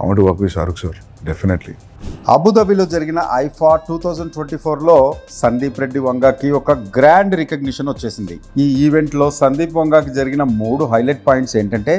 I want to work with Shahrukh sir, definitely. అబుదాబిలో జరిగిన ఐఫా 2024లో సందీప్ రెడ్డి వంగాకి ఒక grand recognition వచ్చేసింది. ఈ ఈవెంట్లో సందీప్ వంగాకి జరిగిన 3 హైలైట్ పాయింట్స్ ఏంటంటే,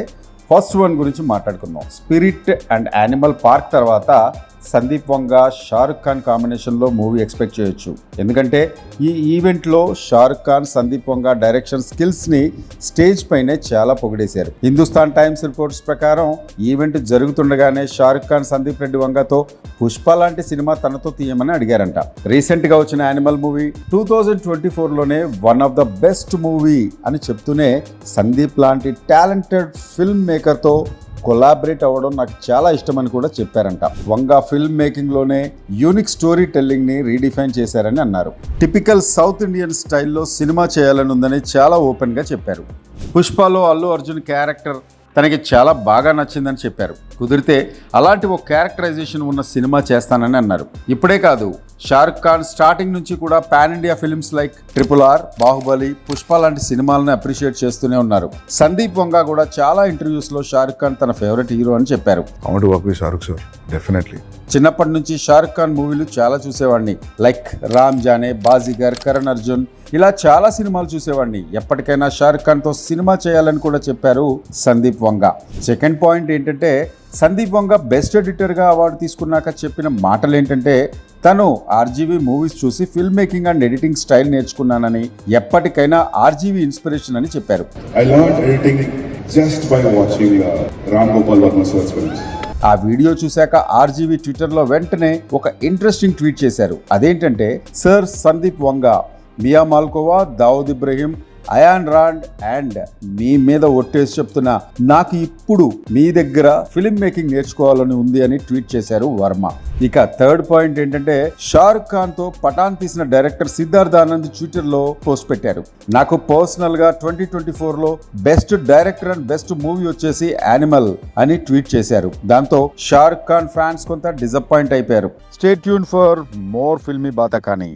ఫస్ట్ వన్ గురించి మాట్లాడుకుందాం. స్పిరిట్ అండ్ యానిమల్ పార్క్ తర్వాత సందీప్ వంగా షారుఖ్ ఖాన్ కాంబినేషన్లో మూవీ ఎక్స్పెక్ట్ చేయొచ్చు. ఎందుకంటే ఈ ఈవెంట్లో షారుఖ్ ఖాన్ సందీప్ వంగా డైరెక్షన్ స్కిల్స్ని స్టేజ్ పైనే చాలా పొగిడేశారు. హిందుస్థాన్ టైమ్స్ రిపోర్ట్స్ ప్రకారం ఈవెంట్ జరుగుతుండగానే షారుఖ్ ఖాన్ సందీప్ రెడ్డి వంగాతో పుష్ప లాంటి సినిమా తనతో తీయమని అడిగారంట. రీసెంట్గా వచ్చిన యానిమల్ మూవీ 2024లోనే one of the best movie అని చెప్తూనే సందీప్ లాంటి టాలెంటెడ్ ఫిల్మ్ మేకర్తో కొలాబరేట్ అవ్వడం నాకు చాలా ఇష్టమని కూడా చెప్పారంట. వంగా ఫిల్మ్ మేకింగ్లోనే యూనిక్ స్టోరీ టెల్లింగ్ని రీడిఫైన్ చేశారని అన్నారు. టిపికల్ సౌత్ ఇండియన్ స్టైల్లో సినిమా చేయాలని ఉందని చాలా ఓపెన్గా చెప్పారు. పుష్పలో అల్లు అర్జున్ క్యారెక్టర్ తనకి చాలా బాగా నచ్చిందని చెప్పారు. కుదిరితే అలాంటి ఒక క్యారెక్టరైజేషన్ ఉన్న సినిమా చేస్తానని అన్నారు. ఇప్పుడే కాదు, షారుఖ్ ఖాన్ స్టార్టింగ్ నుంచి కూడా pan India films like RRR, Baahubali, Pushpa లాంటి సినిమాలను అప్రిషియేట్ చేస్తూనే ఉన్నారు. సందీప్ వంగా కూడా చాలా ఇంటర్వ్యూస్లో షారుఖ్ ఖాన్ తన ఫేవరెట్ హీరో అని చెప్పారు. I want to work with Shahrukh sir, definitely. చిన్నప్పటి నుంచి షారుఖ్ ఖాన్ మూవీలు చాలా చూసేవాడిని. లైక్ రామ్ జానే, బాజీగర్, కరణ్ అర్జున్, ఇలా చాలా సినిమాలు చూసేవాడిని. ఎప్పటికైనా షారుఖ్ ఖాన్తో సినిమా చేయాలని కూడా చెప్పారు సందీప్ వంగా. సెకండ్ పాయింట్ ఏంటంటే, సందీప్ వంగా బెస్ట్ ఎడిటర్గా అవార్డు తీసుకున్నాక చెప్పిన మాటలు ఏంటంటే, తను ఆర్జీవీ మూవీస్ చూసి film making and editing style నేర్చుకున్నానని, ఎప్పటికైనా ఆర్జీవీ ఇన్స్పిరేషన్ అని చెప్పారు. I learned editing just by watching Ram Gopal Varma sir's films. ఆ వీడియో చూశాక ఆర్జీవీ ట్విట్టర్లో వెంటనే ఒక ఇంట్రెస్టింగ్ ట్వీట్ చేశారు. అదేంటంటే, sir Sandeep Vanga, Mia Malkova, Dawood Ibrahim, Ayn Rand and మీ మీద ఒట్టేసి చెప్తున్నా, నాకు ఇప్పుడు మీ దగ్గర ఫిల్మ్ మేకింగ్ నేర్చుకోవాలని ఉంది అని ట్వీట్ చేశారు వర్మ. ఇక థర్డ్ పాయింట్ ఏంటంటే, షారుఖ్ ఖాన్ తో పఠాన్ తీసిన డైరెక్టర్ సిద్ధార్థ్ ఆనంద్ ట్విట్టర్లో పోస్ట్ పెట్టారు. నాకు పర్సనల్ గా 2024లో best director and best movie వచ్చేసి యానిమల్ అని ట్వీట్ చేశారు. దాంతో షారుఖ్ ఖాన్ ఫ్యాన్స్ కొంత డిసప్పాయింట్ అయిపోయారు. Stay tune for more filmy బాతకానీ.